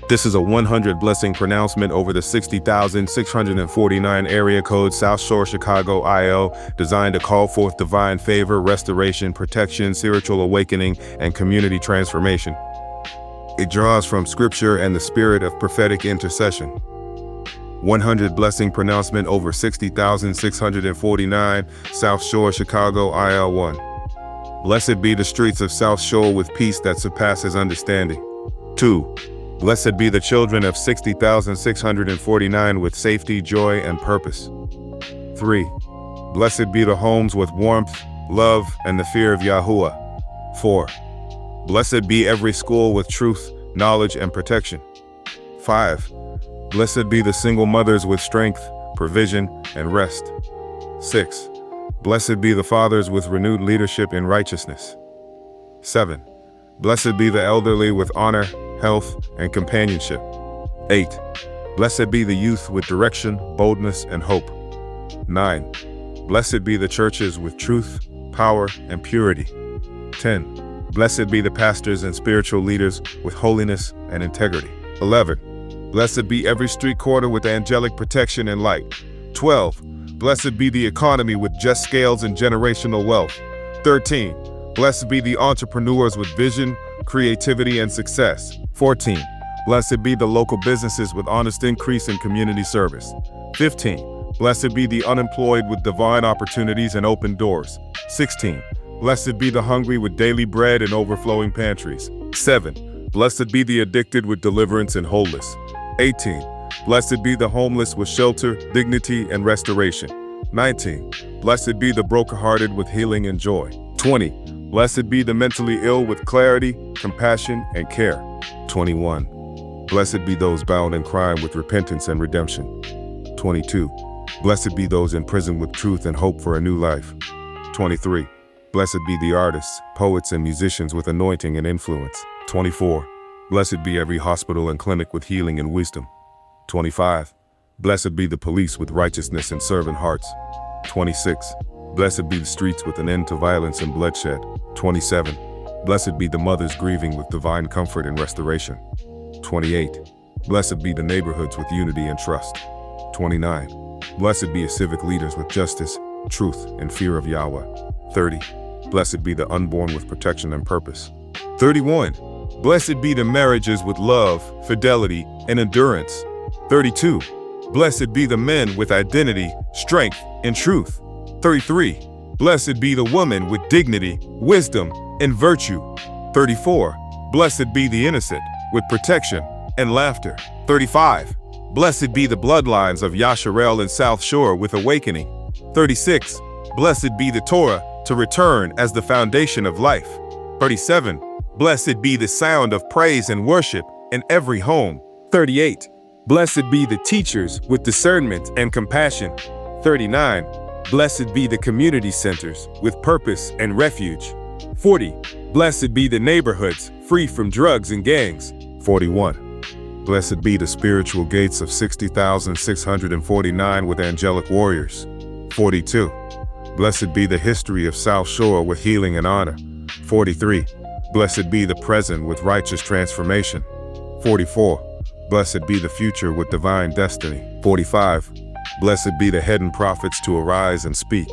This is a 100 blessing pronouncement over the 60,649 area code South Shore, Chicago, IL, designed to call forth divine favor, restoration, protection, spiritual awakening, and community transformation. It draws from scripture and the spirit of prophetic intercession. 100 blessing pronouncement over 60,649 South Shore, Chicago, IL1. Blessed be the streets of South Shore with peace that surpasses understanding. 2. Blessed be the children of 60,649 with safety, joy, and purpose. 3. Blessed be the homes with warmth, love, and the fear of Yahuwah. 4. Blessed be every school with truth, knowledge, and protection. 5. Blessed be the single mothers with strength, provision, and rest. 6. Blessed be the fathers with renewed leadership in righteousness. 7. Blessed be the elderly with honor, health, and companionship. 8. Blessed be the youth with direction, boldness, and hope. 9. Blessed be the churches with truth, power, and purity. 10. Blessed be the pastors and spiritual leaders with holiness and integrity. 11. Blessed be every street corner with angelic protection and light. 12. Blessed be the economy with just scales and generational wealth. 13. Blessed be the entrepreneurs with vision, creativity, and success. 14. Blessed be the local businesses with honest increase in community service. 15. Blessed be the unemployed with divine opportunities and open doors. 16. Blessed be the hungry with daily bread and overflowing pantries. 7. Blessed be the addicted with deliverance and wholeness. 18. Blessed be the homeless with shelter, dignity, and restoration. 19. Blessed be the brokenhearted with healing and joy. 20. Blessed be the mentally ill with clarity, compassion, and care. 21. Blessed be those bound in crime with repentance and redemption. 22. Blessed be those in prison with truth and hope for a new life. 23. Blessed be the artists, poets, and musicians with anointing and influence. 24. Blessed be every hospital and clinic with healing and wisdom. 25. Blessed be the police with righteousness and servant hearts. 26. Blessed be the streets with an end to violence and bloodshed. 27. Blessed be the mothers grieving with divine comfort and restoration. 28. Blessed be the neighborhoods with unity and trust. 29. Blessed be civic leaders with justice, truth, and fear of Yahweh. 30. Blessed be the unborn with protection and purpose. 31. Blessed be the marriages with love, fidelity, and endurance. 32. Blessed be the men with identity, strength, and truth. 33. Blessed be the woman with dignity, wisdom, and virtue. 34. Blessed be the innocent with protection and laughter. 35. Blessed be the bloodlines of Yashar'el and South Shore with awakening. 36. Blessed be the Torah to return as the foundation of life. 37. Blessed be the sound of praise and worship in every home. 38. Blessed be the teachers with discernment and compassion. 39. Blessed be the community centers with purpose and refuge. 40. Blessed be the neighborhoods free from drugs and gangs. 41. Blessed be the spiritual gates of 60,649 with angelic warriors. 42. Blessed be the history of South Shore with healing and honor. 43. Blessed be the present with righteous transformation. 44. Blessed be the future with divine destiny. 45. Blessed be the hidden prophets to arise and speak.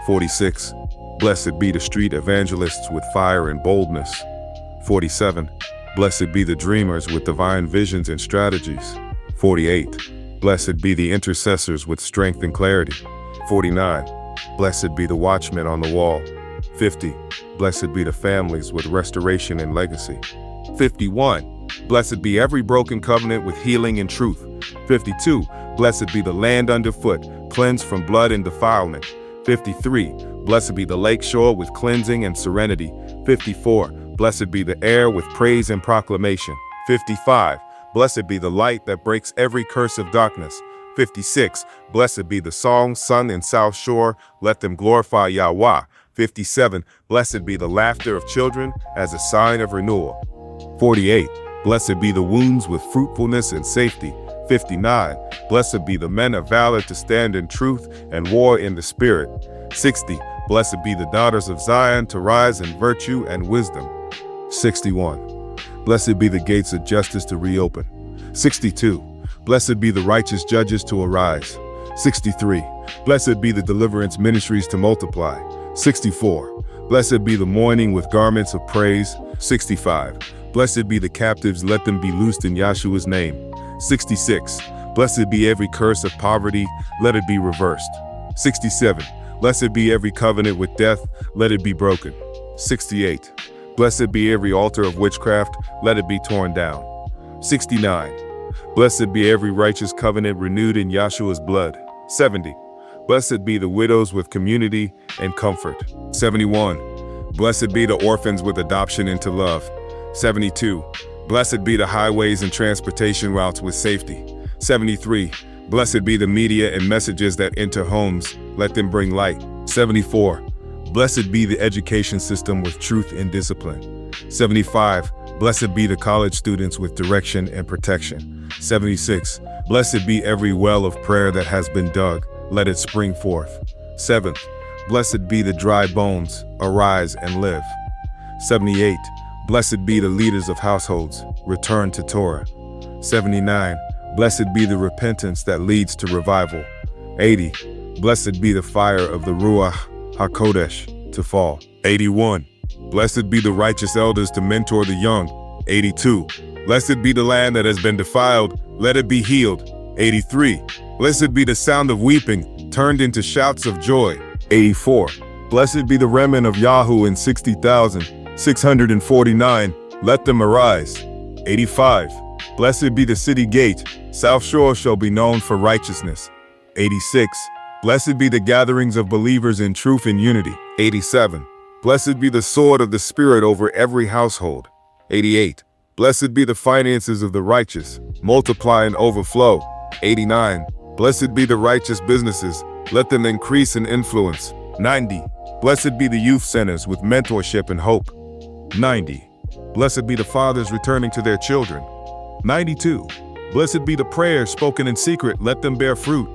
46. Blessed be the street evangelists with fire and boldness. 47. Blessed be the dreamers with divine visions and strategies. 48. Blessed be the intercessors with strength and clarity. 49. Blessed be the watchmen on the wall. 50. Blessed be the families with restoration and legacy. 51. Blessed be every broken covenant with healing and truth. 52. Blessed be the land underfoot, cleansed from blood and defilement. 53. Blessed be the lake shore with cleansing and serenity. 54. Blessed be the air with praise and proclamation. 55. Blessed be the light that breaks every curse of darkness. 56. Blessed be the song sung in South Shore, let them glorify Yahweh. 57. Blessed be the laughter of children as a sign of renewal. 48. Blessed be the wombs with fruitfulness and safety. 59. Blessed be the men of valor to stand in truth and war in the spirit. 60. Blessed be the daughters of Zion to rise in virtue and wisdom. 61. Blessed be the gates of justice to reopen. 62. Blessed be the righteous judges to arise. 63. Blessed be the deliverance ministries to multiply. 64. Blessed be the mourning with garments of praise. 65. Blessed be the captives, let them be loosed in Yahshua's name. 66. Blessed be every curse of poverty, let it be reversed. 67. Blessed be every covenant with death, let it be broken. 68. Blessed be every altar of witchcraft, let it be torn down. 69. Blessed be every righteous covenant renewed in Yahshua's blood. 70. Blessed be the widows with community and comfort. 71. Blessed be the orphans with adoption into love. 72. Blessed be the highways and transportation routes with safety. 73. Blessed be the media and messages that enter homes, let them bring light. 74. Blessed be the education system with truth and discipline. 75. Blessed be the college students with direction and protection. 76. Blessed be every well of prayer that has been dug, let it spring forth. 7th. Blessed be the dry bones, arise and live. 78. Blessed be the leaders of households, return to Torah. 79. Blessed be the repentance that leads to revival. 80. Blessed be the fire of the Ruach HaKodesh to fall. 81. Blessed be the righteous elders to mentor the young. 82. Blessed be the land that has been defiled, let it be healed. 83. Blessed be the sound of weeping, turned into shouts of joy. 84. Blessed be the remnant of Yahu in 60,649, let them arise. 85. Blessed be the city gate, South Shore shall be known for righteousness. 86. Blessed be the gatherings of believers in truth and unity. 87. Blessed be the sword of the Spirit over every household. 88. Blessed be the finances of the righteous, multiply and overflow. 89. Blessed be the righteous businesses, let them increase in influence. 90. Blessed be the youth centers with mentorship and hope. 90. Blessed be the fathers returning to their children. 92. Blessed be the prayers spoken in secret, let them bear fruit.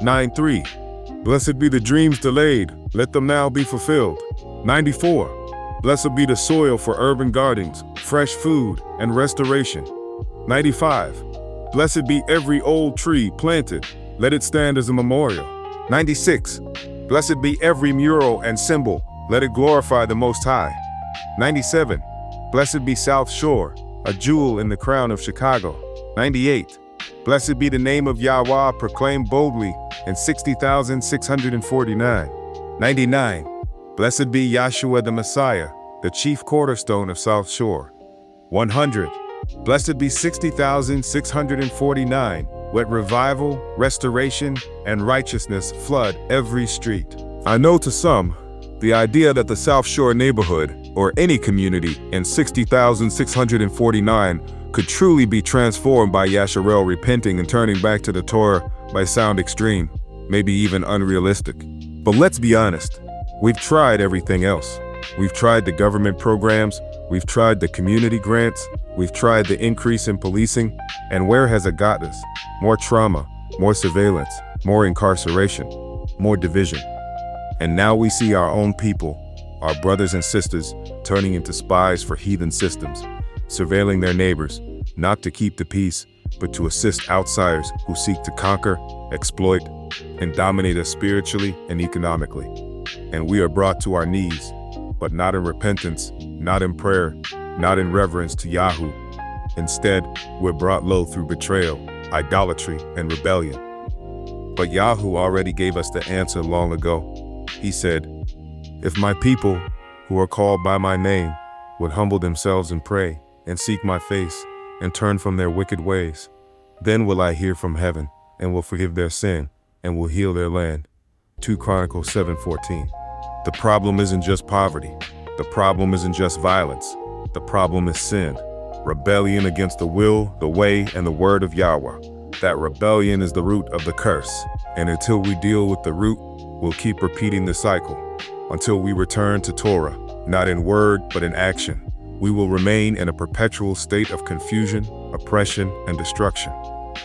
93. Blessed be the dreams delayed, let them now be fulfilled. 94. Blessed be the soil for urban gardens, fresh food, and restoration. 95. Blessed be every old tree planted, let it stand as a memorial. 96. Blessed be every mural and symbol, let it glorify the Most High. 97. Blessed be South Shore, a jewel in the crown of Chicago. 98. Blessed be the name of Yahweh proclaimed boldly in 60,649. 99. Blessed be Yahshua the Messiah, the chief cornerstone of South Shore. 100. Blessed be 60,649. Let revival, restoration, and righteousness flood every street. I know to some, the idea that the South Shore neighborhood, or any community in 60,649, could truly be transformed by Yashar'el repenting and turning back to the Torah might sound extreme, maybe even unrealistic. But let's be honest, we've tried everything else. We've tried the government programs, we've tried the community grants, we've tried the increase in policing, and where has it got us? More trauma, more surveillance, more incarceration, more division. And now we see our own people, our brothers and sisters, turning into spies for heathen systems, surveilling their neighbors, not to keep the peace, but to assist outsiders who seek to conquer, exploit, and dominate us spiritually and economically. And we are brought to our knees, but not in repentance, not in prayer, not in reverence to Yahu. Instead, we're brought low through betrayal, idolatry, and rebellion. But Yahu already gave us the answer long ago. He said, "If my people, who are called by my name, would humble themselves and pray, and seek my face, and turn from their wicked ways, then will I hear from heaven, and will forgive their sin, and will heal their land." 2 Chronicles 7:14. The problem isn't just poverty. The problem isn't just violence. The problem is sin. Rebellion against the will, the way, and the word of Yahweh. That rebellion is the root of the curse. And until we deal with the root, we'll keep repeating the cycle. Until we return to Torah, not in word, but in action, we will remain in a perpetual state of confusion, oppression, and destruction.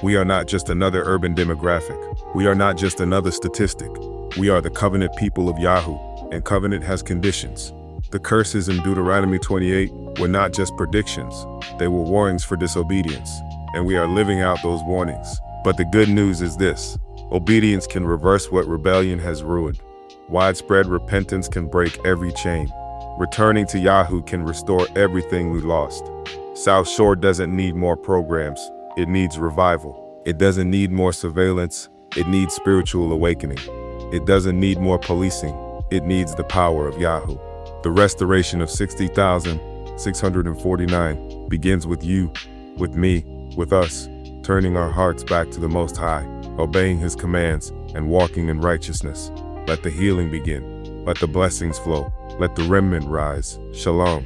We are not just another urban demographic. We are not just another statistic. We are the covenant people of Yahu, and covenant has conditions. The curses in Deuteronomy 28 were not just predictions. They were warnings for disobedience, and we are living out those warnings. But the good news is this: obedience can reverse what rebellion has ruined. Widespread repentance can break every chain. Returning to Yahoo can restore everything we lost. South Shore doesn't need more programs, it needs revival. It doesn't need more surveillance, it needs spiritual awakening. It doesn't need more policing, it needs the power of Yahoo. The restoration of 60,649 begins with you, with me, with us, turning our hearts back to the Most High, obeying His commands, and walking in righteousness. Let the healing begin. Let the blessings flow. Let the remnant rise. Shalom.